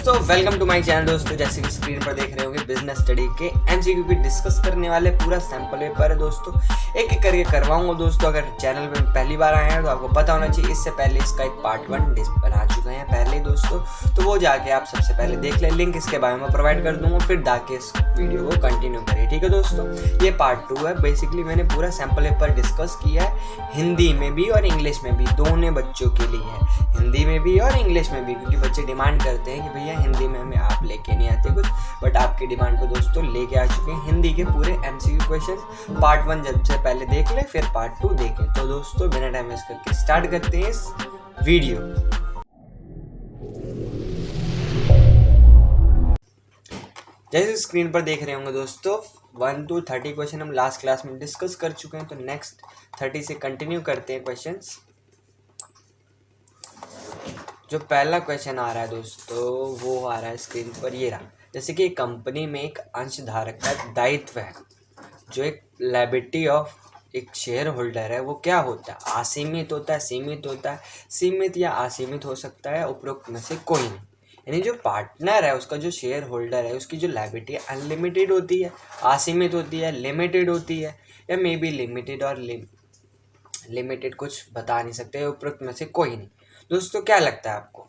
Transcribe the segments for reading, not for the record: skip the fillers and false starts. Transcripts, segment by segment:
दोस्तों welcome to my channel. दोस्तों जैसे कि स्क्रीन पर देख रहे होंगे बिजनेस स्टडी के एमसीक्यू की डिस्कस करने वाले पूरा सैंपल पेपर है दोस्तों। एक एक करके करवाऊंगा दोस्तों। अगर चैनल पे पहली बार आए हैं तो आपको पता होना चाहिए, इससे पहले इसका एक पार्ट 1 बना चुके हैं पहले दोस्तों, तो वो जाके आप सबसे पहले देख लें। लिंक इसके बारे में प्रोवाइड कर दूंगा, फिर जाके इस वीडियो को कंटिन्यू करिए। ठीक है दोस्तों, ये पार्ट 2 है। बेसिकली मैंने पूरा सैंपल पेपर डिस्कस किया है, हिंदी में भी और इंग्लिश में भी, दोनों बच्चों के लिए है, हिंदी में भी और इंग्लिश में भी, क्योंकि बच्चे डिमांड करते हैं कि भैया हिंदी में हमें आप लेके नहीं आते कुछ, बट आपकी डिमांड को दोस्तों लेके आ चुके हैं। हिंदी के पूरे एमसीक्यू क्वेश्चन पार्ट 1 जब से पहले देख लें, फिर पार्ट 2 देखें। तो दोस्तों बिना टाइम वेस्ट करके स्टार्ट करते हैं इस वीडियो। जैसे स्क्रीन पर देख रहे होंगे दोस्तों 1 to 30 क्वेश्चन हम लास्ट क्लास में डिस्कस कर चुके हैं, तो नेक्स्ट 30 से कंटिन्यू करते हैं क्वेश्चंस। जो पहला क्वेश्चन आ रहा है दोस्तों वो आ रहा है स्क्रीन पर, ये रहा। जैसे कि कंपनी में एक अंशधारक का दायित्व है, जो एक लायबिलिटी ऑफ एक शेयर होल्डर है, वो क्या होता है? असीमित होता है, सीमित होता है, सीमित या असीमित हो सकता है, उपरोक्त में से कोई नहीं। यानी जो पार्टनर है उसका जो शेयर होल्डर है उसकी जो लायबिलिटी अनलिमिटेड होती है, असीमित होती है, लिमिटेड होती है, या मे बी लिमिटेड और लिमिटेड कुछ बता नहीं सकते, उपरोक्त में से कोई नहीं। दोस्तों क्या लगता है आपको,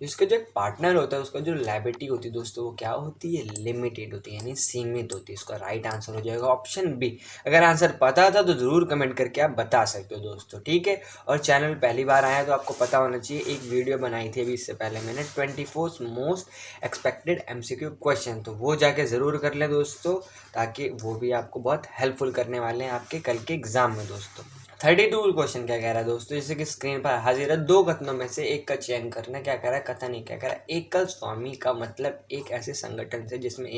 जिसका जो पार्टनर होता है उसका जो लायबिलिटी होती है दोस्तों वो क्या होती है? लिमिटेड होती है, यानी सीमित होती है। इसका राइट आंसर हो जाएगा ऑप्शन बी। अगर आंसर पता था तो ज़रूर कमेंट करके आप बता सकते हो दोस्तों, ठीक है। और चैनल पहली बार आया तो आपको पता होना चाहिए, एक वीडियो बनाई थी अभी इससे पहले मैंने 24 मोस्ट एक्सपेक्टेड एमसीक्यू क्वेश्चन, तो वो जाके ज़रूर कर लें दोस्तों, ताकि वो भी आपको बहुत हेल्पफुल करने वाले हैं आपके कल के एग्जाम में दोस्तों। 32 क्वेश्चन क्या कह रहा है दोस्तों, जैसे कि स्क्रीन पर हाजिर है, 2 कथनों में से एक का चयन करना। क्या कह रहा है? कथन ही क्या कह रहा है? एकल स्वामी का मतलब एक ऐसे संगठन से जिसमें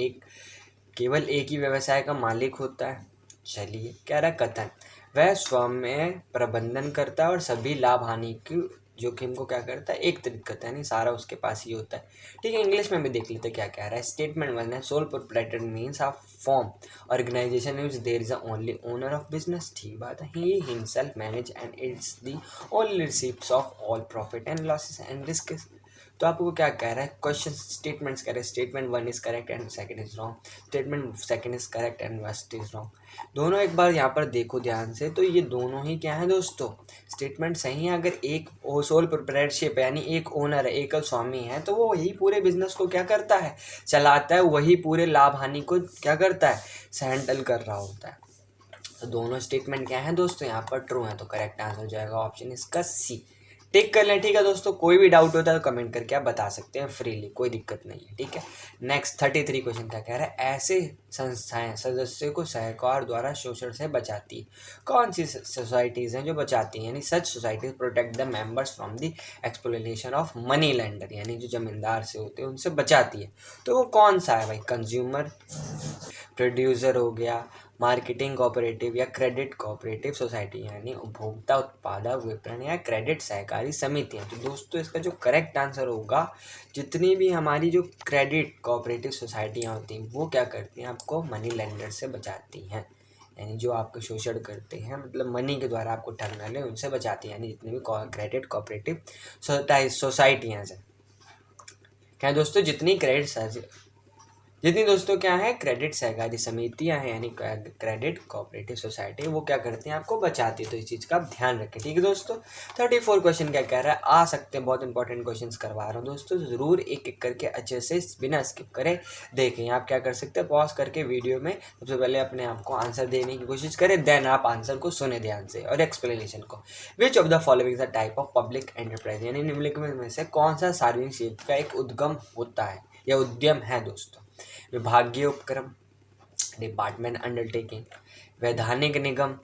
केवल एक ही व्यवसाय का मालिक होता है। चलिए, कह रहा है कथन वह स्वयं में प्रबंधन करता है और सभी लाभ हानि की जोखिम को क्या करता है? एकत्रित करता है, नहीं सारा उसके पास ही होता है। ठीक है, इंग्लिश में भी देख लेते क्या कह रहा है। स्टेटमेंट 1 है, sole proprietor means a form organisation in there is only owner of business. ठीक बात है, he himself manage and it's the only receipts of all profit and losses and risk. तो आपको क्या कह रहा है? क्वेश्चन स्टेटमेंट्स कह रहे हैं, statement 1 is correct and second is wrong, statement second is correct and first is wrong. दोनों एक बार यहाँ पर देखो ध्यान से, तो ये दोनों ही क्या है दोस्तों? स्टेटमेंट सही है। अगर एक सोल प्रोप्राइटरशिप यानी एक ओनर है, एकल स्वामी है, तो वो वही पूरे बिजनेस को क्या करता है? चलाता है, वही पूरे लाभ हानि को क्या करता है? हैंडल कर रहा होता है। तो दोनों स्टेटमेंट क्या है दोस्तों? यहाँ पर ट्रू है, तो करेक्ट आंसर हो जाएगा ऑप्शन इसका सी। टिक कर लें, ठीक है दोस्तों। कोई भी डाउट होता है तो कमेंट करके आप बता सकते हैं फ्रीली, कोई दिक्कत नहीं है, ठीक है। नेक्स्ट 33 क्वेश्चन क्या कह रहा है? ऐसे संस्थाएं सदस्यों को सहकार द्वारा शोषण से बचाती है। कौन सी सोसाइटीज़ हैं जो बचाती हैं? यानी such societies protect the members from the exploitation of money lender, यानी जो जमींदार से होते हैं उनसे बचाती है। तो वो कौन सा है भाई? कंज्यूमर प्रोड्यूसर हो गया, मार्केटिंग कोऑपरेटिव या क्रेडिट कोऑपरेटिव सोसाइटी, यानी उपभोक्ता उत्पादक विपणन या क्रेडिट सहकारी समितियाँ। तो दोस्तों इसका जो करेक्ट आंसर होगा, जितनी भी हमारी जो क्रेडिट कोऑपरेटिव सोसाइटियाँ होती हैं वो क्या करती हैं? आपको मनी लेंडर से बचाती हैं, यानी जो आपको शोषण करते हैं, मतलब मनी के द्वारा आपको ठगना ले, उनसे बचाती हैं। यानी जितनी भी क्रेडिट कोऑपरेटिव सोसाइटियाँ हैं, क्या दोस्तों? जितनी दोस्तों क्या है? क्रेडिट सहकारी समितियां हैं, यानी क्रेडिट कोऑपरेटिव सोसाइटी, वो क्या करती हैं? आपको बचाती है। तो इस चीज़ का आप ध्यान रखें, ठीक है दोस्तों। 34 क्वेश्चन क्या कह रहा है? आ सकते हैं, बहुत इंपॉर्टेंट क्वेश्चंस करवा रहा हूँ दोस्तों, ज़रूर एक एक करके अच्छे से बिना स्किप करे देखें। आप क्या कर सकते हैं? पॉज करके वीडियो में सबसे पहले अपने आप को आंसर देने की कोशिश करें, देन आप आंसर को सुने ध्यान से और एक्सप्लेनेशन को। Which of the following is the type of public enterprise, यानी निम्नलिखित में से कौन सा सार्वजनिक क्षेत्र का एक उद्गम होता है या उद्यम है दोस्तों? विभागीय उपक्रम, डिपार्टमेंट अंडरटेकिंग, वैधानिक निगम,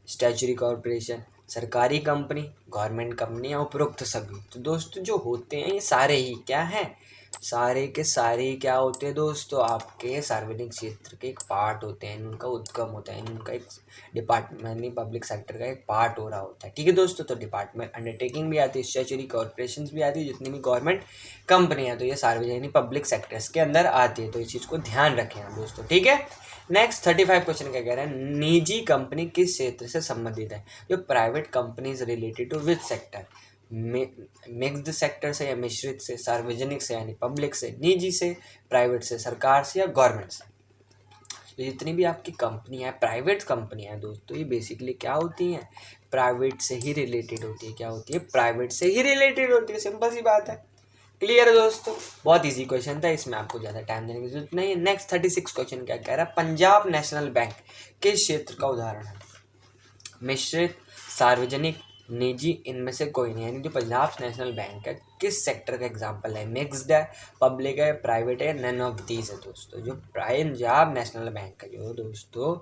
स्टैच्यूटरी कॉरपोरेशन, सरकारी कंपनी, गवर्नमेंट कंपनी या उपरोक्त सभी। तो दोस्तों जो होते हैं ये सारे ही क्या हैं? सारे के सारे ही क्या होते हैं दोस्तों? आपके सार्वजनिक क्षेत्र के एक पार्ट होते हैं, इनका उद्गम होता है, इनका एक डिपार्टमेंट पब्लिक सेक्टर का एक पार्ट हो रहा होता है, ठीक है दोस्तों। तो डिपार्टमेंट अंडरटेकिंग भी आती है, स्टैच्यूटरी कॉरपोरेशन भी आती है, जितनी भी गवर्नमेंट कंपनियां, तो ये सार्वजनिक पब्लिक सेक्टर्स के अंदर आती है। तो इस चीज़ को ध्यान रखें आप दोस्तों, ठीक है। नेक्स्ट 35 क्वेश्चन क्या कह रहा है? निजी कंपनी किस क्षेत्र से संबंधित है? जो private companies related to which sector? Mixed sector से या मिश्रित से, सार्वजनिक से यानी पब्लिक से, निजी से, प्राइवेट से, सरकार से या गवर्नमेंट से। तो जितनी भी आपकी कंपनी है, प्राइवेट कंपनियां हैं दोस्तों, ये बेसिकली क्या होती हैं, प्राइवेट से ही रिलेटेड होती है। क्या होती है, प्राइवेट से ही रिलेटेड होती है, सिंपल सी बात है। क्लियर है दोस्तों, बहुत इजी क्वेश्चन था, इसमें आपको ज़्यादा टाइम देने की जरूरत नहीं है। नेक्स्ट 36 क्वेश्चन क्या कह रहा है, पंजाब नेशनल बैंक किस क्षेत्र का उदाहरण है, मिश्रित, सार्वजनिक, निजी, इनमें से कोई नहीं। यानी जो पंजाब नेशनल बैंक है किस सेक्टर का एग्जांपल है, मिक्स्ड है, पब्लिक है, प्राइवेट है, नन ऑफ दीज है दोस्तों। जो पंजाब नेशनल बैंक है जो दोस्तों,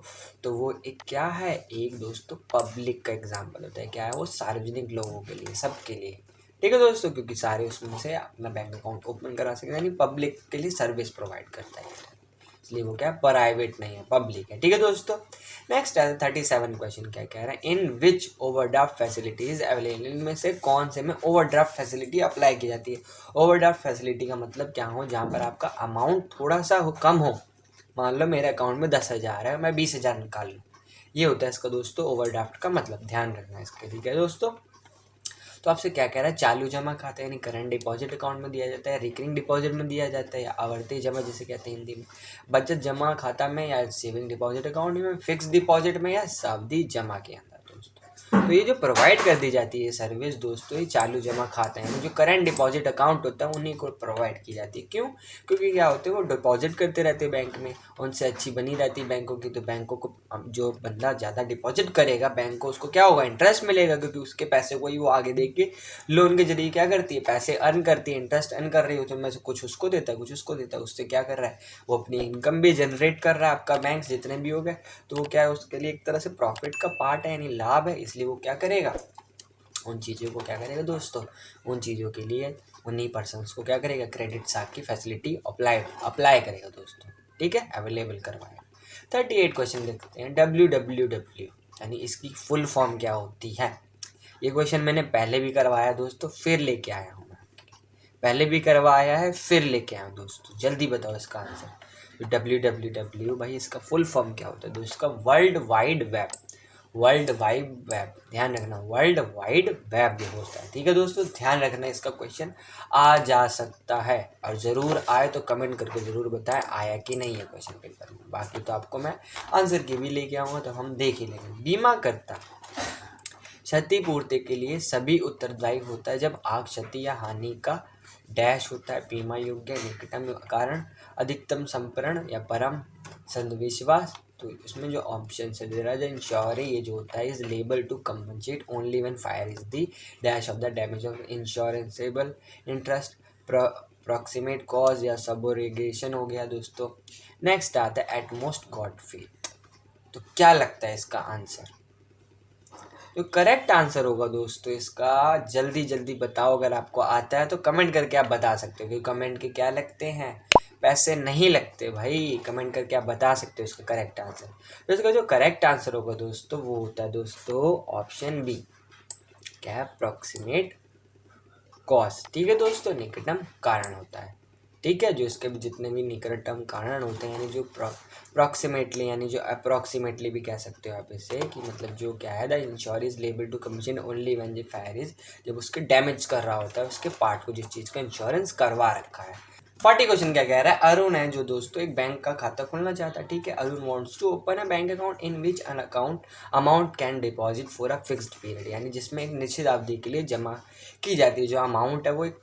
तो वो एक क्या है, एक दोस्तों पब्लिक का एग्जांपल होता है। क्या है वो, सार्वजनिक लोगों के लिए, सबके लिए। ठीक है दोस्तों, क्योंकि सारे उसमें से अपना बैंक अकाउंट ओपन करा सकते हैं, यानी पब्लिक के लिए सर्विस प्रोवाइड करता है, इसलिए वो क्या प्राइवेट नहीं है, पब्लिक है। ठीक है दोस्तों, नेक्स्ट है 37 क्वेश्चन क्या कह रहा है, in which overdraft facilities available, इनमें से कौन से में ओवरड्राफ्ट फैसिलिटी अप्लाई की जाती है। ओवरड्राफ्ट फैसिलिटी का मतलब क्या हो, जहाँ पर आपका अमाउंट थोड़ा सा कम हो, मान लो मेरे अकाउंट में 10,000 है, मैं 20,000 निकाल लूँ, ये होता है इसका दोस्तों ओवरड्राफ्ट का मतलब, ध्यान रखना है इसके। ठीक है दोस्तों, तो आपसे क्या कह रहा है, चालू जमा खाता यानी करंट डिपॉजिट अकाउंट में दिया जाता है, रिकरिंग डिपॉजिट में दिया जाता है, या आवर्ती जमा जिसे कहते हैं हिंदी में, बचत जमा खाता में, या सेविंग डिपॉजिट अकाउंट में, फिक्स डिपॉजिट में, या सावधि जमा के अंदर दोस्तों। तो ये जो प्रोवाइड कर दी जाती है सर्विस दोस्तों, ये चालू जमा खाता है, जो करंट डिपॉजिट अकाउंट होता है उन्हीं को प्रोवाइड की जाती है। क्यों, क्योंकि क्या होते हैं वो डिपॉजिट करते रहते हैं बैंक में, उनसे अच्छी बनी रहती है बैंकों की, तो बैंकों को जो बंदा ज़्यादा डिपॉजिट करेगा बैंक को, उसको क्या होगा, इंटरेस्ट मिलेगा, क्योंकि उसके पैसे को ही वो आगे दे के लोन के जरिए क्या करती है, पैसे अर्न करती है, इंटरेस्ट अर्न कर रही हो, तो उनमें से कुछ उसको देता है, कुछ उसको देता है, उससे क्या कर रहा है, वो अपनी इनकम भी जनरेट कर रहा है, आपका बैंक जितने भी हो गए, तो वो क्या है, उसके लिए एक तरह से प्रॉफिट का पार्ट है, यानी लाभ है, इसलिए वो क्या करेगा, उन चीज़ों को क्या करेगा दोस्तों, उन चीज़ों के लिए उन्हीं पर्सनस को क्या करेगा, क्रेडिट कार्ड की फैसिलिटी अप्लाई करेगा दोस्तों। ठीक है, अवेलेबल करवाएगा। 38 क्वेश्चन देखते हैं, WWW यानी इसकी फुल फॉर्म क्या होती है। ये क्वेश्चन मैंने पहले भी करवाया दोस्तों, फिर लेके आया हूँ मैं आपके लिए, पहले भी करवाया है, फिर लेके आया हूँ दोस्तों, जल्दी बताओ इसका आंसर। WWW भाई इसका फुल फॉर्म क्या होता है दोस्तों, इसका world wide web, world wide web, ध्यान रखना, वर्ल्ड वाइड वेब जो होता है। ठीक है दोस्तों, ध्यान रखना, इसका क्वेश्चन आ जा सकता है, और ज़रूर आए तो कमेंट करके ज़रूर बताएं आया कि नहीं है क्वेश्चन पेपर में, बाकी तो आपको मैं आंसर की भी लेके आऊँगा, तो हम देख ही लेंगे। बीमा करता क्षतिपूर्ति के लिए सभी उत्तरदायी होता है जब आग, क्षति या हानि का डैश होता है, बीमा योग्य, निकटतम कारण, अधिकतम संप्रण या परम संविश्वास। तो इसमें जो ऑप्शन है दे रहा है, इंश्योर ये जो होता है, is liable to compensate only when fire is the dash of the damage of insurable interest, proximate cause या सबोरिगेशन हो गया दोस्तों। नेक्स्ट आता है एटमोस्ट गॉड फेथ, तो क्या लगता है इसका आंसर, जो करेक्ट आंसर होगा दोस्तों इसका, जल्दी जल्दी बताओ, अगर आपको आता है तो कमेंट करके आप बता सकते हो, क्योंकि कमेंट के क्या लगते हैं, पैसे नहीं लगते भाई, कमेंट करके आप बता सकते हो इसका करेक्ट आंसर। तो इसका जो करेक्ट आंसर होगा दोस्तों वो होता है दोस्तों ऑप्शन बी, क्या है, अप्रॉक्सीमेट कॉज। ठीक है दोस्तों, निकटतम कारण होता है। ठीक है, जो इसके भी जितने भी निकटतम कारण होते हैं, यानी जो अप्रॉक्सीमेटली, यानी जो अप्रॉक्सीमेटली भी कह सकते हो आप इसे, कि मतलब जो क्या है, the insure is liable to commission only when the fire is, जब उसके डैमेज कर रहा होता है उसके पार्ट को, जिस चीज़ का इंश्योरेंस करवा रखा है। 40 क्वेश्चन क्या कह रहा है, अरुण है जो दोस्तों एक बैंक का खाता खोलना चाहता है। ठीक है, Arun wants to open a bank account in which an account amount can deposit for a fixed period, यानी जिसमें एक निश्चित अवधि के लिए जमा की जाती है, जो अमाउंट है वो एक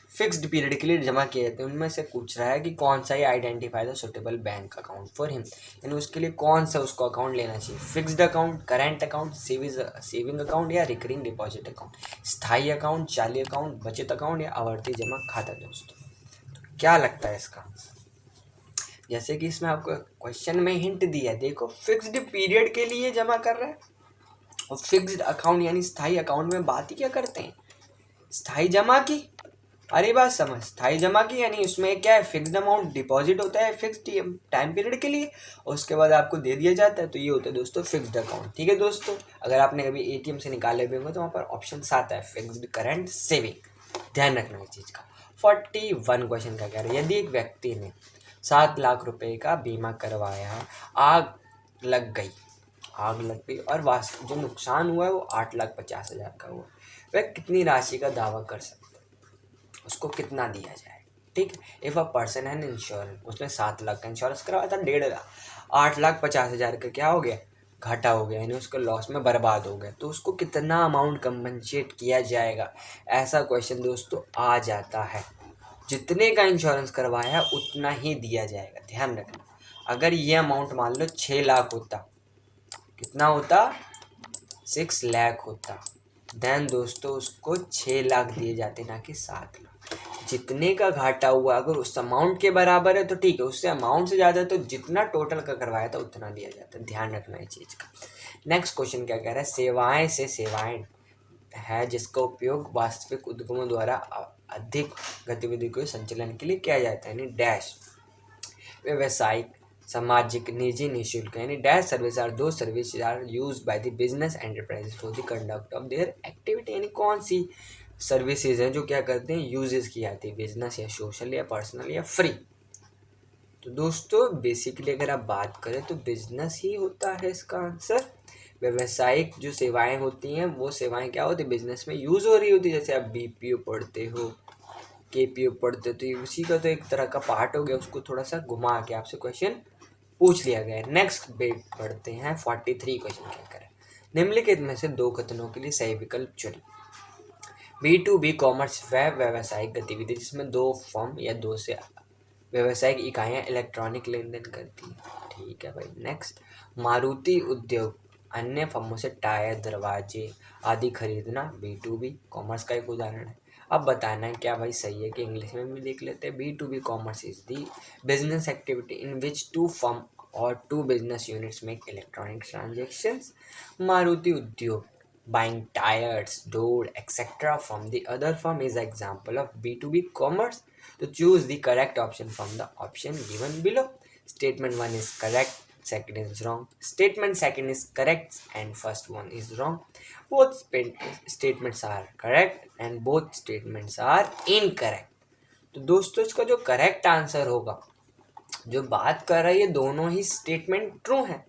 फिक्स्ड पीरियड के लिए जमा किए जाते हैं। उनमें से पूछ रहा है कि कौन सा he identify the suitable bank account for him, यानी उसके लिए कौन सा उसको अकाउंट लेना चाहिए, fixed account, current account, saving account, या रिकरिंग डिपॉजिट अकाउंट, स्थायी अकाउंट, चालू अकाउंट, बचत अकाउंट, या आवर्ती जमा खाता दोस्तों। क्या लगता है इसका आंसर, जैसे कि इसमें आपको क्वेश्चन में हिंट दिया है, देखो फिक्स्ड पीरियड के लिए जमा कर रहा है, और फिक्स्ड अकाउंट यानी स्थायी अकाउंट में बात ही क्या करते हैं, स्थायी जमा की, अरे बात समझ, स्थायी जमा की यानी उसमें क्या है, फिक्स्ड अमाउंट डिपॉजिट होता है फिक्स्ड टाइम पीरियड के लिए, और उसके बाद आपको दे दिया जाता है, तो ये होता है दोस्तों फिक्स्ड अकाउंट। ठीक है दोस्तों, अगर आपने कभी एटीएम से निकाले हुए होंगे तो वहाँ पर ऑप्शन आता है फिक्स्ड, करंट, सेविंग, ध्यान रखना इस चीज़ का। 41 क्वेश्चन का कह रहा है, यदि एक व्यक्ति ने 7 लाख रुपए का बीमा करवाया है, आग लग गई और जो नुकसान हुआ है वो 8,50,000 का हुआ, वह कितनी राशि का दावा कर सकता है, उसको कितना दिया जाए। ठीक है, इफ अ पर्सन है इंश्योरेंस, उसने 7 लाख का इंश्योरेंस करवाया था, 1.5 लाख 8,50,000 का क्या हो गया, घाटा हो गया, यानी उसका लॉस में बर्बाद हो गया, तो उसको कितना अमाउंट कंपनसेट किया जाएगा, ऐसा क्वेश्चन दोस्तों आ जाता है। जितने का इंश्योरेंस करवाया उतना ही दिया जाएगा, ध्यान रखना। अगर ये अमाउंट मान लो 6 लाख होता, कितना होता, 6 लाख होता, देन दोस्तों उसको 6 लाख दिए जाते, ना कि 7 लाख। जितने का घाटा हुआ अगर उस अमाउंट के बराबर है तो ठीक है, उससे अमाउंट से ज़्यादा है तो जितना टोटल का करवाया था उतना दिया जाता है, ध्यान रखना है चीज़ का। नेक्स्ट क्वेश्चन क्या कह रहा है, सेवाएं से सेवाएं है जिसका उपयोग वास्तविक उद्यमों द्वारा अधिक गतिविधि के संचालन के लिए किया जाता है, यानी डैश व्यावसायिक, सामाजिक, निजी, निःशुल्क, यानी dash service are those service are use by the business enterprise for the conduct of their activity, यानी कौन सी सर्विसेज हैं जो क्या करते हैं, यूजेस की जाती है, बिजनेस या सोशल या पर्सनल या फ्री। तो दोस्तों बेसिकली अगर आप बात करें तो बिजनेस ही होता है इसका आंसर। व्यावसायिक जो सेवाएं होती हैं वो सेवाएं क्या होती है, बिजनेस में यूज हो रही होती है, जैसे आप बीपीओ पढ़ते हो, केपीओ पढ़ते हो, तो ये उसी का तो एक तरह का पार्ट हो गया, उसको थोड़ा सा घुमा के आपसे क्वेश्चन पूछ लिया गया है। नेक्स्ट पढ़ते हैं 43 क्वेश्चन क्या करें, निम्नलिखित में से 2 कथनों के लिए सही विकल्प चुनें। B2B कॉमर्स वह व्यावसायिक गतिविधि जिसमें 2 फर्म या 2 से व्यावसायिक इकाइयाँ इलेक्ट्रॉनिक लेन देन करती हैं, ठीक है भाई। नेक्स्ट, मारुति उद्योग अन्य फर्मों से टायर, दरवाजे आदि खरीदना B2B कॉमर्स का एक उदाहरण है। अब बताना है क्या भाई सही है कि इंग्लिश में भी देख लेते हैं। B2B commerce is the business activity in which 2 firm और 2 business units make electronic transactions. Maruti उद्योग buying tires, door, etc. from the other firm is an example of B2B commerce. To choose the correct option from the option given below. Statement 1 is correct, second is wrong. Statement second is correct and first one is wrong. Both statements are correct and both statements are incorrect. तो दोस्तों इसका जो correct answer होगा, जो बात कर रहा है ये दोनों ही स्टेटमेंट ट्रू है,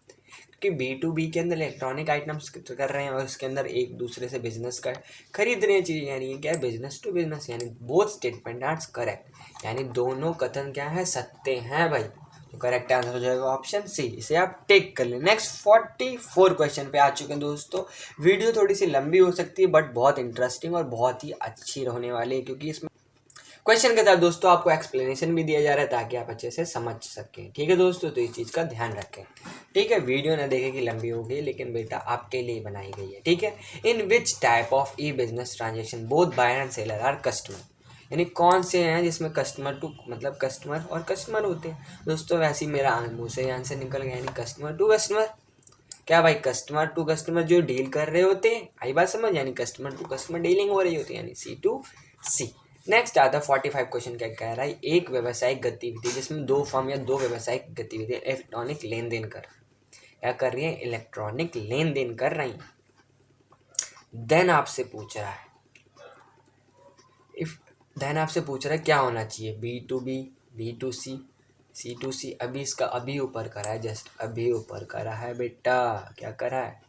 कि B2B के अंदर इलेक्ट्रॉनिक आइटम्स कर रहे हैं और उसके अंदर एक दूसरे से बिजनेस का खरीद रहे हैं चीज़, यानी क्या है, बिजनेस टू बिजनेस, यानी बोथ स्टेटमेंट आर करेक्ट, यानी दोनों कथन क्या है, सत्य हैं भाई। तो करेक्ट आंसर हो जाएगा ऑप्शन सी, इसे आप टिक कर लें। नेक्स्ट 44 क्वेश्चन पे आ चुके हैं दोस्तों। वीडियो थोड़ी सी लंबी हो सकती है बट बहुत इंटरेस्टिंग और बहुत ही अच्छी होने वाली है, क्योंकि इसमें क्वेश्चन के साथ दोस्तों आपको एक्सप्लेनेशन भी दिया जा रहा है ताकि आप अच्छे से समझ सकें, ठीक है दोस्तों। तो इस चीज़ का ध्यान रखें, ठीक है। वीडियो ना देखें कि लंबी हो गई, लेकिन बेटा आपके लिए बनाई गई है, ठीक है। In which type of e business transaction both buyer and seller are customer, यानी कौन से हैं जिसमें कस्टमर टू मतलब कस्टमर और कस्टमर होते हैं दोस्तों। वैसे ही मेरा मुँह से आंसर निकल गया, यानी कस्टमर टू कस्टमर। क्या भाई, कस्टमर टू कस्टमर जो डील कर रहे होते हैं, आई बात समझ, यानी कस्टमर टू कस्टमर डीलिंग हो रही होती है, यानी C2C। नेक्स्ट आता है 45 क्वेश्चन क्या कह रहा है, एक व्यावसायिक गतिविधि जिसमें 2 फर्म या 2 व्यावसायिक गतिविधि इलेक्ट्रॉनिक लेन देन क्या कर रही है, इलेक्ट्रॉनिक लेन देन कर रही है। देन आपसे पूछ रहा है क्या होना चाहिए, B2B, B2C, C2C। अभी इसका अभी ऊपर करा है, जस्ट अभी ऊपर करा है बेटा, क्या करा है,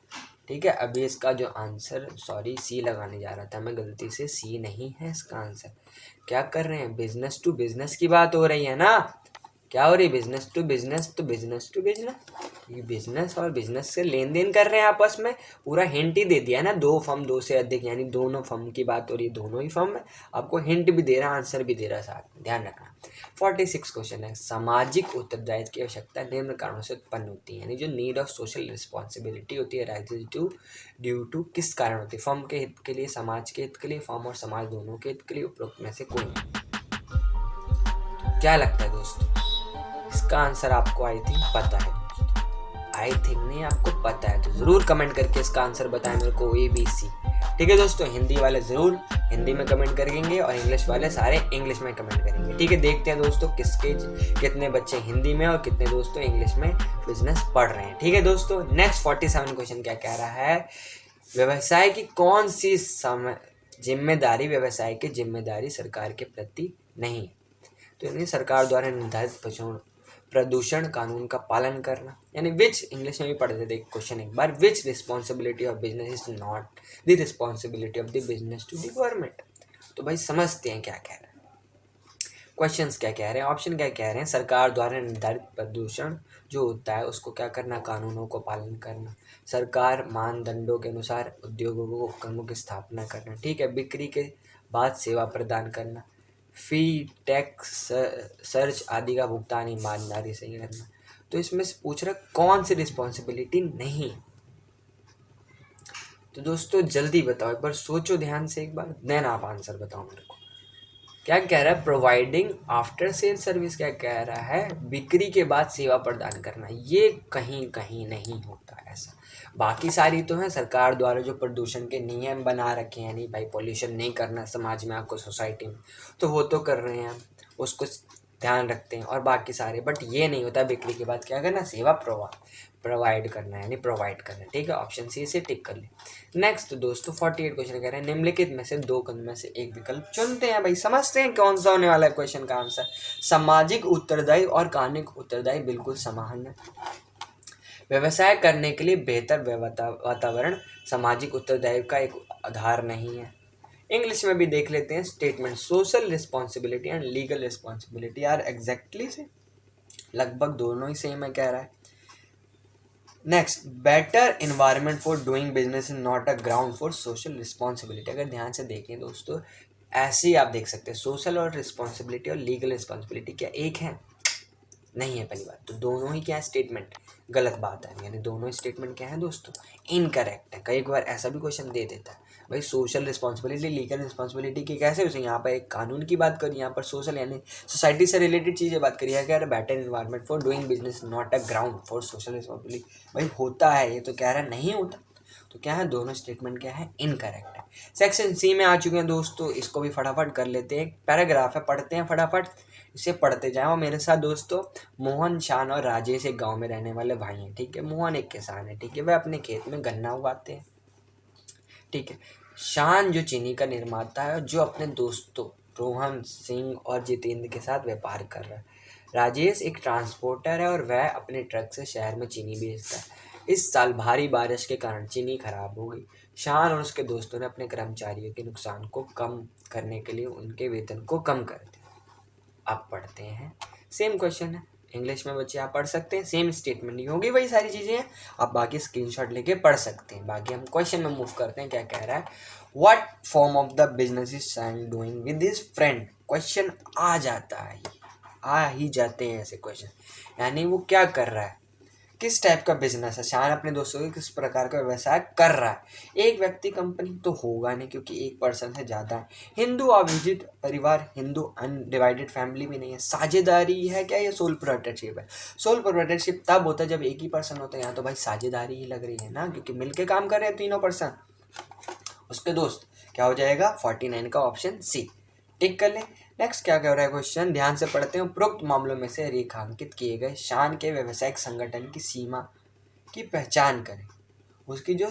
ठीक है। अभी इसका जो आंसर, सॉरी सी लगाने जा रहा था मैं गलती से, सी नहीं है इसका आंसर। क्या कर रहे हैं, बिजनेस टू बिजनेस की बात हो रही है ना, क्या हो रही, बिजनेस टू बिजनेस, तो बिजनेस टू बिजनेस, ये बिजनेस और बिजनेस से लेन देन कर रहे हैं आपस में, पूरा हिंट ही दे दिया ना, 2 फर्म 2 से अधिक, यानी दोनों फर्म की बात हो रही है, दोनों ही फर्म है, आपको हिंट भी दे रहा, आंसर भी दे रहा साथ में, ध्यान रखना। 46 क्वेश्चन है, सामाजिक उत्तरदायित्व की आवश्यकता निम्न कारणों से उत्पन्न होती है, यानी जो नीड ऑफ सोशल रिस्पॉन्सिबिलिटी होती है राइजेज ड्यू टू किस कारण होती है, फर्म के हित के लिए, समाज के हित के लिए, फर्म और समाज दोनों के हित के लिए, उपरोक्त में से कोई नहीं। क्या लगता है दोस्तों, इसका आंसर आपको आई थिंक पता है, आई थिंक नहीं आपको पता है, तो ज़रूर कमेंट करके इसका आंसर बताएं मेरे को, ABC, ठीक है दोस्तों। हिंदी वाले ज़रूर हिंदी में कमेंट करेंगे और इंग्लिश वाले सारे इंग्लिश में कमेंट करेंगे, ठीक है। देखते हैं दोस्तों कितने बच्चे हिंदी में और कितने दोस्तों इंग्लिश में बिजनेस पढ़ रहे हैं, ठीक है दोस्तों। नेक्स्ट 47 क्वेश्चन क्या कह रहा है, व्यवसाय की कौन सी जिम्मेदारी व्यवसाय की जिम्मेदारी सरकार के प्रति नहीं, तो यानी सरकार द्वारा निर्धारित प्रदूषण कानून का पालन करना, यानी विच, इंग्लिश में भी पढ़ते थे क्वेश्चन एक बार, which responsibility of business is not the responsibility of the business to the government. तो भाई समझते हैं क्या कह रहे हैं, क्वेश्चंस क्या कह रहे हैं, ऑप्शन क्या कह रहे हैं। सरकार द्वारा निर्धारित प्रदूषण जो होता है उसको क्या करना, कानूनों को पालन करना। सरकार मानदंडों के अनुसार उद्योगों को उपकरणों की स्थापना करना, ठीक है। बिक्री के बाद सेवा प्रदान करना। फी, टैक्स, सर्च आदि का भुगतान ईमानदारी से करना। तो इसमें से पूछ रहा कौन सी रिस्पॉन्सिबिलिटी नहीं। तो दोस्तों जल्दी बताओ, एक बार सोचो ध्यान से एक बार, देन आप आंसर बताओ मेरे को। क्या कह रहा है, प्रोवाइडिंग आफ्टर सेल सर्विस, क्या कह रहा है, बिक्री के बाद सेवा प्रदान करना। ये कहीं कहीं नहीं होता ऐसा। बाकी सारी तो है, सरकार द्वारा जो प्रदूषण के नियम बना रखे हैं, नहीं भाई पॉल्यूशन नहीं करना समाज में, आपको सोसाइटी में, तो वो तो कर रहे हैं, उसको ध्यान रखते हैं। और बाकी सारे, बट ये नहीं होता बिक्री के बाद क्या करना, सेवा प्रोवाइड करना है, यानी प्रोवाइड करना है, ठीक है। ऑप्शन सी से टिक कर ले। नेक्स्ट दोस्तों 48 क्वेश्चन कह रहे हैं, निम्नलिखित में से दो में से एक विकल्प चुनते हैं। भाई समझते हैं कौन सा होने वाला है क्वेश्चन का आंसर। सामाजिक उत्तरदायी और कानूनिक उत्तरदायी बिल्कुल समान है। व्यवसाय करने के लिए बेहतर वातावरण सामाजिक उत्तरदायी का एक आधार नहीं है। इंग्लिश में भी देख लेते हैं statement, social responsibility and legal responsibility are exactly से, लगभग दोनों ही सेम है कह रहा है। Next, better environment for doing business is not a ground for social responsibility. अगर ध्यान से देखें दोस्तों, ऐसे ही आप देख सकते हैं, सोशल और रिस्पॉन्सिबिलिटी और लीगल रिस्पॉन्सिबिलिटी क्या एक है, नहीं है पहली बात। तो दोनों ही क्या है, स्टेटमेंट गलत बात है, यानी दोनों ही स्टेटमेंट क्या है दोस्तों, इनकरेक्ट है। कई बार ऐसा भी क्वेश्चन दे देता है, भाई सोशल रिस्पॉन्सिबिलिटी लीगल रिस्पॉन्सिबिलिटी की कैसे, उसे यहाँ पर एक कानून की बात करी, यहाँ पर सोशल यानी सोसाइटी से रिलेटेड चीज़ें बात करी है। क्या better environment for doing business not a ground for social responsibility, भाई होता है, ये तो कह रहा है नहीं होता। तो क्या है, दोनों स्टेटमेंट क्या है, इनकरेक्ट है। सेक्शन सी में आ चुके हैं दोस्तों, इसको भी फटाफट कर लेते हैं। पैराग्राफ है, पढ़ते हैं फटाफट, इसे पढ़ते जाओ मेरे साथ दोस्तों। मोहन, शान और राजेश एक गांव में रहने वाले भाई हैं, ठीक है। मोहन एक किसान है, ठीक है, वह अपने खेत में गन्ना उगाते हैं, ठीक है। शान जो चीनी का निर्माता है, जो अपने दोस्तों रोहन सिंह और जितेंद्र के साथ व्यापार कर रहा है। राजेश एक ट्रांसपोर्टर है और वह अपने ट्रक से शहर में चीनी बेचता है। इस साल भारी बारिश के कारण चीनी खराब हो गई। शान और उसके दोस्तों ने अपने कर्मचारियों के नुकसान को कम करने के लिए उनके वेतन को कम कर दिया। आप पढ़ते हैं, सेम क्वेश्चन है, इंग्लिश में बच्चे आप पढ़ सकते हैं, सेम स्टेटमेंट नहीं होगी, वही सारी चीज़ें हैं, आप बाकी स्क्रीनशॉट लेके पढ़ सकते हैं। बाकी हम क्वेश्चन में मूव करते हैं, क्या कह रहा है, what form of the business is Shaan doing with his friend. Question आ जाता है, आ ही जाते हैं ऐसे क्वेश्चन, यानी वो क्या कर रहा है, किस टाइप का बिजनेस है, शान अपने दोस्तों के किस प्रकार का व्यवसाय कर रहा है। एक व्यक्ति कंपनी तो होगा नहीं, क्योंकि एक पर्सन से ज़्यादा है। हिंदू अविभाजित परिवार, हिंदू अनडिवाइडेड फैमिली भी नहीं है। साझेदारी है क्या, ये सोल प्रोप्राइटरशिप है। सोल प्रोप्राइटरशिप तब होता है जब एक ही पर्सन होता है, यहाँ तो भाई साझेदारी ही लग रही है ना, क्योंकि मिलके काम कर रहे हैं तीनों पर्सन, उसके दोस्त। क्या हो जाएगा, 49 का ऑप्शन सी, टिक कर ले। नेक्स्ट क्या कह रहा है क्वेश्चन, ध्यान से पढ़ते हैं। उपरोक्त मामलों में से रेखांकित किए गए शान के व्यवसायिक संगठन की सीमा की पहचान करें। उसकी जो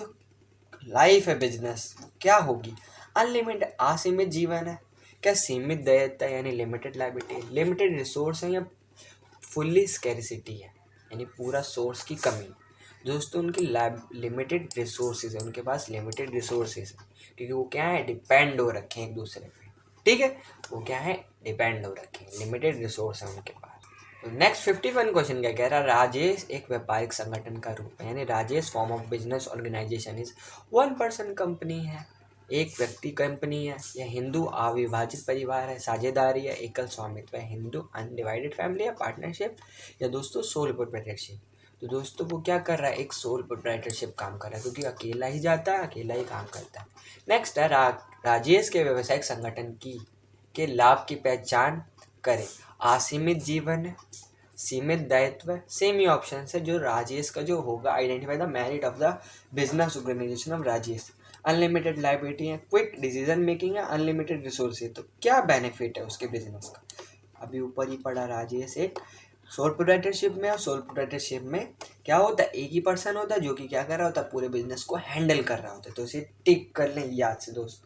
लाइफ है बिजनेस क्या होगी, अनलिमिटेड असीमित जीवन है, क्या सीमित दायित्व यानी लिमिटेड लायबिलिटी, लिमिटेड रिसोर्स है, या फुल्ली स्कैरिसिटी है, यानी पूरा सोर्स की कमी। दोस्तों उनकी लिमिटेड रिसोर्सेज है, उनके पास लिमिटेड रिसोर्सेज है, क्योंकि वो क्या है, डिपेंड हो रखे हैं एक दूसरे पे, ठीक है, वो क्या है, डिपेंड हो रखे हैं, लिमिटेड रिसोर्स है उनके पास। तो नेक्स्ट 51 क्वेश्चन क्या कह रहा है, राजेश एक व्यापारिक संगठन का रूप है, यानी Rajesh form of business organization is one person company है, एक व्यक्ति कंपनी है, या हिंदू अविभाजित परिवार है, साझेदारी है, एकल स्वामित्व है, हिंदू अनडिवाइडेड फैमिली है, पार्टनरशिप, या दोस्तों सोल प्रोप्राइटरशिप। तो दोस्तों वो क्या कर रहा है, एक सोल प्रोप्राइटरशिप काम कर रहा है, क्योंकि अकेला ही जाता है, अकेला ही काम करता है। नेक्स्ट है राजेश के व्यवसायिक संगठन की के लाभ की पहचान करें। असीमित जीवन है, सीमित दायित्व है, सेम ही ऑप्शन है जो राजेश का जो होगा, identify the merit of the business organization of Rajesh. Unlimited liability है, क्विक डिसीजन मेकिंग है, अनलिमिटेड रिसोर्स है। तो क्या बेनिफिट है उसके बिजनेस का, अभी ऊपर ही पढ़ा, राजेश एक सोल प्रोप्राइटरशिप में, और सोल प्रोप्राइटरशिप में क्या होता है, एक ही पर्सन होता है जो कि क्या कर रहा होता है, पूरे बिजनेस को हैंडल कर रहा होता है। तो इसे टिक कर लें याद से दोस्त,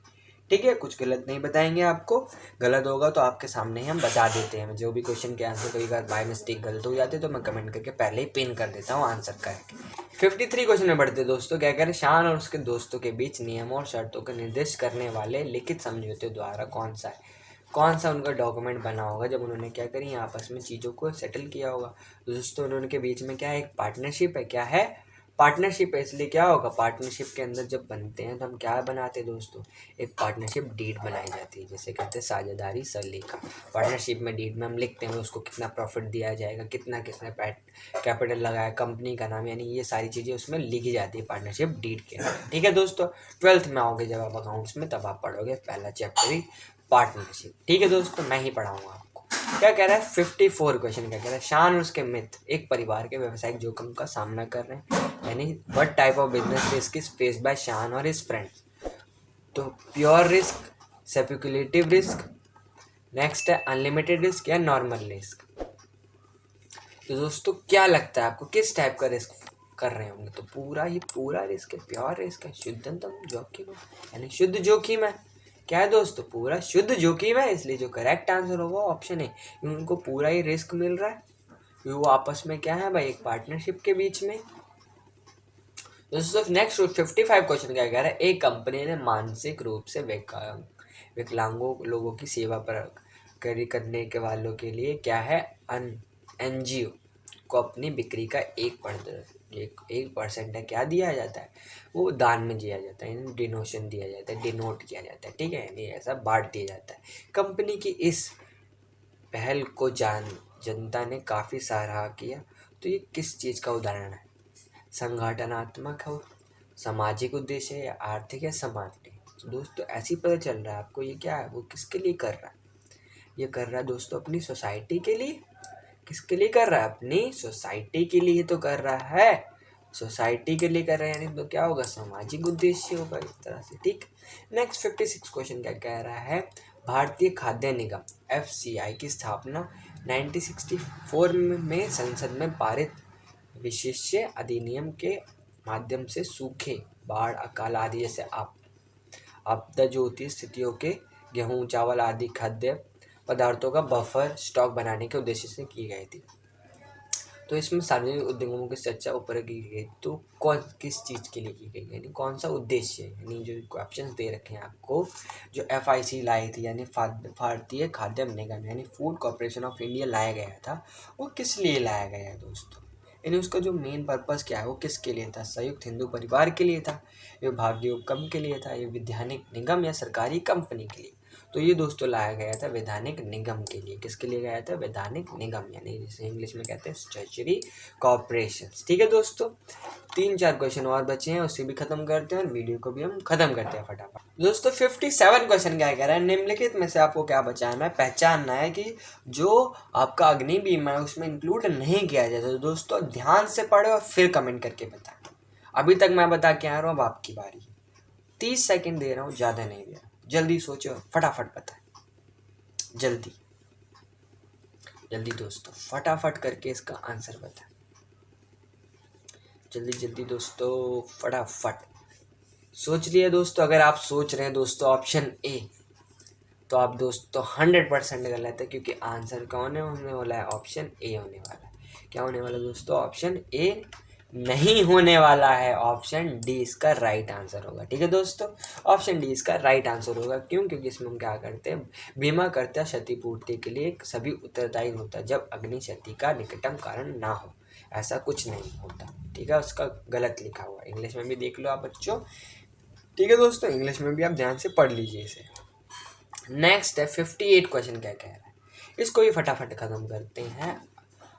ठीक है, कुछ गलत नहीं बताएंगे आपको, गलत होगा तो आपके सामने ही हम बता देते हैं। जो भी क्वेश्चन के आंसर कई बार बाय मिस्टेक गलत हो जाते तो मैं कमेंट करके पहले ही पिन कर देता हूँ आंसर करेक्ट। 53 क्वेश्चन में बढ़ते दोस्तों। क्या कह रहे, शान और उसके दोस्तों के बीच नियमों और शर्तों को निर्दिष्ट करने वाले लिखित समझौते द्वारा कौन सा उनका डॉक्यूमेंट बना होगा जब उन्होंने क्या करी, आपस में चीज़ों को सेटल किया होगा। तो दोस्तों उनके बीच में क्या है, एक पार्टनरशिप है। क्या है, पार्टनरशिप है। इसलिए क्या होगा, पार्टनरशिप के अंदर जब बनते हैं तो हम क्या बनाते हैं दोस्तों, एक पार्टनरशिप डीड बनाई जाती है, जैसे कहते हैं साझेदारी सलीका। पार्टनरशिप में डीड में हम लिखते हैं उसको कितना प्रॉफिट दिया जाएगा, कितना किसने कैपिटल लगाया, कंपनी का नाम, यानी ये सारी चीज़ें उसमें लिखी जाती है पार्टनरशिप डीड के अंदर। ठीक है दोस्तों, 12th में आओगे जब आप अकाउंट्स में तब आप पढ़ोगे पहला चैप्टर ही पार्टनरशिप। ठीक है दोस्तों, मैं ही पढ़ाऊँगा आपको। क्या कह रहा है 54 क्वेश्चन, क्या कह रहा है, शान और उसके मित्र एक परिवार के व्यवसायिक जोखिम का सामना कर रहे हैं, यानी what type of business risk is faced by शान और हिज फ्रेंड्स। तो pure risk, speculative risk, next है अनलिमिटेड रिस्क या नॉर्मल रिस्क। तो दोस्तों क्या लगता है आपको किस टाइप का रिस्क कर रहे होंगे, तो पूरा रिस्क है, प्योर रिस्क है, शुद्धतम जोखिम है, यानी शुद्ध जोखिम है। क्या है दोस्तों, पूरा शुद्ध जोखिम है, इसलिए जो करेक्ट आंसर होगा ऑप्शन है, उनको पूरा ही रिस्क मिल रहा है, वो आपस में क्या है भाई, एक पार्टनरशिप के बीच में। दोस्तों नेक्स्ट 55 क्वेश्चन क्या कह रहा है, एक कंपनी ने मानसिक रूप से विकलांगों लोगों की सेवा पर करने के वालों के लिए क्या है, एनजीओ को अपनी बिक्री का 1% है क्या दिया जाता है, वो दान में दिया जाता है, यानी डिनोशन दिया जाता है, डिनोट किया जाता है। ठीक है, यानी ऐसा बांट दिया जाता है। कंपनी की इस पहल को जनता ने काफ़ी सराहा किया। तो ये किस चीज़ का उदाहरण है, संगठनात्मक हो, सामाजिक उद्देश्य है, या आर्थिक या सामाजिक। तो दोस्तों ऐसे ही पता चल रहा है आपको ये क्या है, वो किसके लिए कर रहा है, ये कर रहा है दोस्तों अपनी सोसाइटी के लिए। किसके लिए कर रहा है, अपनी सोसाइटी के लिए तो कर रहा है, सोसाइटी के लिए कर रहे हैं, यानी तो क्या होगा, सामाजिक उद्देश्य होगा इस तरह से। ठीक, नेक्स्ट 56 क्वेश्चन क्या कह रहा है, भारतीय खाद्य निगम FCI की स्थापना 1964 में संसद में पारित विशेष अधिनियम के माध्यम से सूखे, बाढ़, अकाल आदि जैसे आपदा जो होती है स्थितियों के गेहूं, चावल आदि खाद्य पदार्थों का बफर स्टॉक बनाने के उद्देश्य से की गई थी। तो इसमें सार्वजनिक उद्यमों की चर्चा ऊपर की गई, तो किस चीज़ के लिए की गई, यानी कौन सा उद्देश्य है, यानी जो ऑप्शंस दे रखे हैं आपको, जो FIC लाई थी, यानी भारतीय खाद्य निगम यानी फूड कॉर्पोरेशन ऑफ इंडिया लाया गया था, वो किस लिए लाया गया है दोस्तों, यानी उसका जो मेन पर्पस क्या है, वो किसके लिए था, संयुक्त हिंदू परिवार के लिए था, विभागीय उपक्रम के लिए था, ये वैधानिक निगम या सरकारी कंपनी के लिए। तो ये दोस्तों लाया गया था वैधानिक निगम के लिए। किसके लिए गया था, वैधानिक निगम, यानी जिसे इंग्लिश में कहते हैं स्टैट्यूटरी कॉर्पोरेशंस। ठीक है दोस्तों, 3-4 क्वेश्चन और बचे हैं, उससे भी खत्म करते हैं और वीडियो को भी हम खत्म करते हैं फटाफट। दोस्तों 57 क्वेश्चन क्या कह रहा है, निम्नलिखित में से आपको क्या बचाना है, पहचानना है कि जो आपका अग्नि बीमा है उसमें इंक्लूड नहीं किया जाता। तो दोस्तों ध्यान से पढ़े और फिर कमेंट करके बताएं। अभी तक मैं बता के आ रहा हूँ, अब आपकी बारी। 30 सेकंड दे रहा हूँ, ज़्यादा नहीं दे रहा, जल्दी सोचो, फटाफट बताएं, जल्दी जल्दी दोस्तों, फटाफट करके इसका आंसर बताएं, जल्दी जल्दी दोस्तों, फटाफट। सोच लिया दोस्तों, अगर आप सोच रहे हैं दोस्तों ऑप्शन ए, तो आप दोस्तों 100% गलत है, क्योंकि आंसर कौन है, होने वाला है ऑप्शन ए होने वाला है। क्या होने वाला है दोस्तों, ऑप्शन ए नहीं होने वाला है, ऑप्शन डी इसका राइट आंसर होगा। ठीक है दोस्तों, ऑप्शन डी इसका राइट आंसर होगा। क्यों, क्योंकि इसमें हम क्या करते हैं, बीमा करता क्षतिपूर्ति के लिए सभी उत्तरदायी होता है जब अग्नि क्षति का निकटतम कारण ना हो, ऐसा कुछ नहीं होता। ठीक है, उसका गलत लिखा हुआ, इंग्लिश में भी देख लो आप बच्चों। ठीक है दोस्तों, इंग्लिश में भी आप ध्यान से पढ़ लीजिए इसे। नेक्स्ट है 58 क्वेश्चन क्या कह रहा है, इसको भी फटाफट खत्म करते हैं।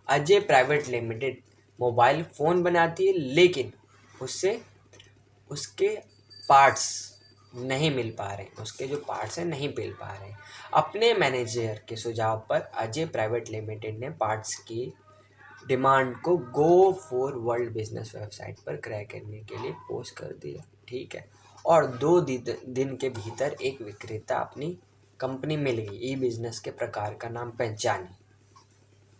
Ajay private limited mobile phone बनाती है, लेकिन उसके पार्ट्स नहीं मिल पा रहे, उसके जो पार्ट्स हैं नहीं मिल पा रहे। अपने मैनेजर के सुझाव पर अजय प्राइवेट लिमिटेड ने पार्ट्स की डिमांड को go for world business website पर क्रय करने के लिए पोस्ट कर दिया। ठीक है, और 2 दिन के भीतर एक विक्रेता अपनी कंपनी मिल गई। ई बिजनेस के प्रकार का नाम पहचाने।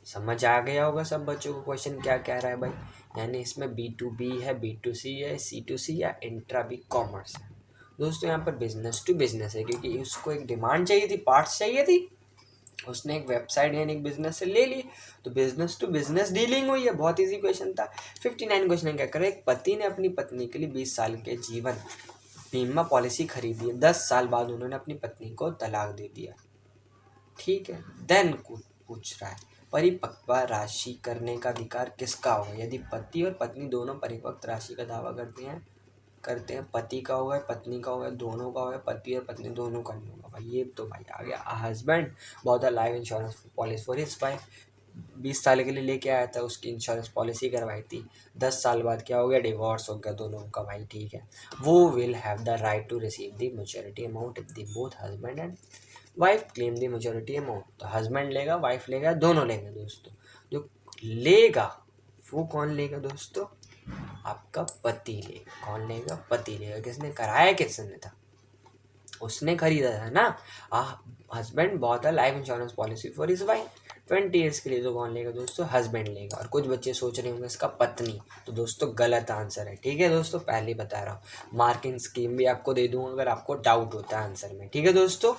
समझ आ गया होगा सब बच्चों को क्वेश्चन क्या कह रहा है भाई, यानी इसमें B2B है, B2C है, C2C या इंट्रा बी कॉमर्स है। दोस्तों यहाँ पर बिजनेस टू बिजनेस है, क्योंकि उसको एक डिमांड चाहिए थी, पार्ट्स चाहिए थी, उसने एक वेबसाइट यानी एक बिजनेस से ले ली, तो बिजनेस टू बिजनेस डीलिंग हुई है। बहुत इजी क्वेश्चन था। 59 क्वेश्चन क्या करे, एक पति ने अपनी पत्नी के लिए 20 साल के जीवन बीमा पॉलिसी खरीदी है। 10 साल बाद उन्होंने अपनी पत्नी को तलाक दे दिया, ठीक है। देन पूछ रहा है परिपक्व राशि करने का अधिकार किसका होगा यदि पति और पत्नी दोनों परिपक्व राशि का दावा करते हैं। पति का होगा, पत्नी का होगा, दोनों का होगा, पति और पत्नी दोनों का नहीं होगा भाई। ये तो भाई आ गया। Husband bought a life insurance policy for his wife, 20 साल के लिए लेके आया था, उसकी इंश्योरेंस पॉलिसी करवाई थी। 10 साल बाद क्या हो गया, डिवोर्स हो गया दोनों का भाई, ठीक है। वो will have the right to receive the maturity amount if the both husband and wife claim the maturity amount. तो हस्बैंड लेगा, वाइफ लेगा, दोनों लेंगे दोस्तों। जो लेगा वो कौन लेगा दोस्तों, आपका पति लेगा। कौन लेगा, पति लेगा। किसने कराया, किसने था, उसने खरीदा था ना। Husband bought a life insurance policy for his wife 20 years के लिए, तो कौन लेगा दोस्तों, हस्बैंड लेगा। और कुछ बच्चे सोच रहे होंगे इसका पत्नी, तो दोस्तों गलत आंसर है, ठीक है दोस्तों, पहले ही बता रहा हूँ। मार्किंग स्कीम भी आपको दे दूंगा अगर आपको डाउट होता है आंसर में, ठीक है दोस्तों।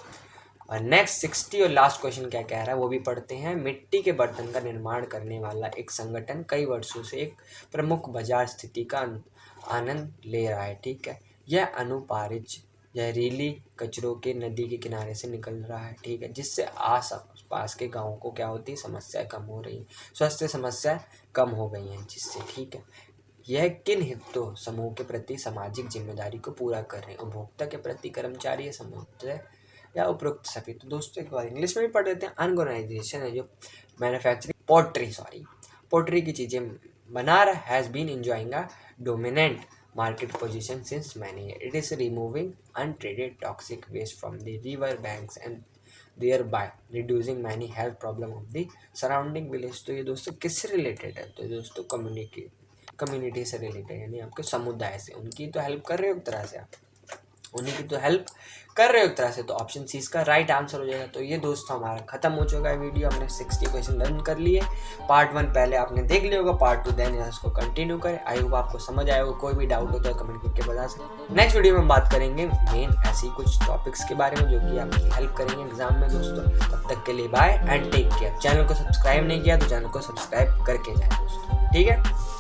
और नेक्स्ट 60 और लास्ट क्वेश्चन क्या कह रहा है वो भी पढ़ते हैं। मिट्टी के बर्तन का निर्माण करने वाला एक संगठन कई वर्षों से एक प्रमुख बाजार स्थिति का आनंद ले रहा है, ठीक है। यह अनुपारिज जहरीली कचरों के नदी के किनारे से निकल रहा है, ठीक है, जिससे आस पास के गाँव को क्या होती है, समस्या कम हो रही है, स्वास्थ्य समस्या कम हो गई हैं जिससे, ठीक है। यह किन हितों समूह के प्रति सामाजिक जिम्मेदारी को पूरा कर रहे हैं, उपभोक्ता के प्रति, कर्मचारी या समुदाय या उपरोक्त सभी। तो दोस्तों एक बार इंग्लिश में भी पढ़ लेते हैं। ऑर्गेनाइजेशन है जो मैन्युफैक्चरिंग पोट्री की चीज़ें बना रहा has been enjoying a dominant market position since many years. It is removing untreated toxic waste from the river banks and thereby reducing many health problem of the surrounding village। तो ये दोस्तों किससे related है, तो दोस्तों community से related, यानी आपके समुदाय से, उनकी तो हेल्प कर रहे हो एक तरह से, आप उन्हीं की तो हेल्प कर रहे हो एक तरह से। तो ऑप्शन सी इसका राइट आंसर हो जाएगा। तो ये दोस्तों हमारा खत्म हो चुका है वीडियो, हमने 60 क्वेश्चन लर्न कर लिए। पार्ट 1 पहले आपने देख लिया होगा, पार्ट 2 देन इसको कंटिन्यू करें। आई होप आपको समझ आया होगा। कोई भी डाउट हो तो कमेंट करके बता सकते। नेक्स्ट वीडियो में हम बात करेंगे मेन ऐसी कुछ टॉपिक्स के बारे में जो कि आपकी हेल्प करेंगे एग्जाम में दोस्तों। तब तक के लिए bye and take care. Channel को सब्सक्राइब नहीं किया तो चैनल को सब्सक्राइब करके जाए दोस्तों, ठीक है।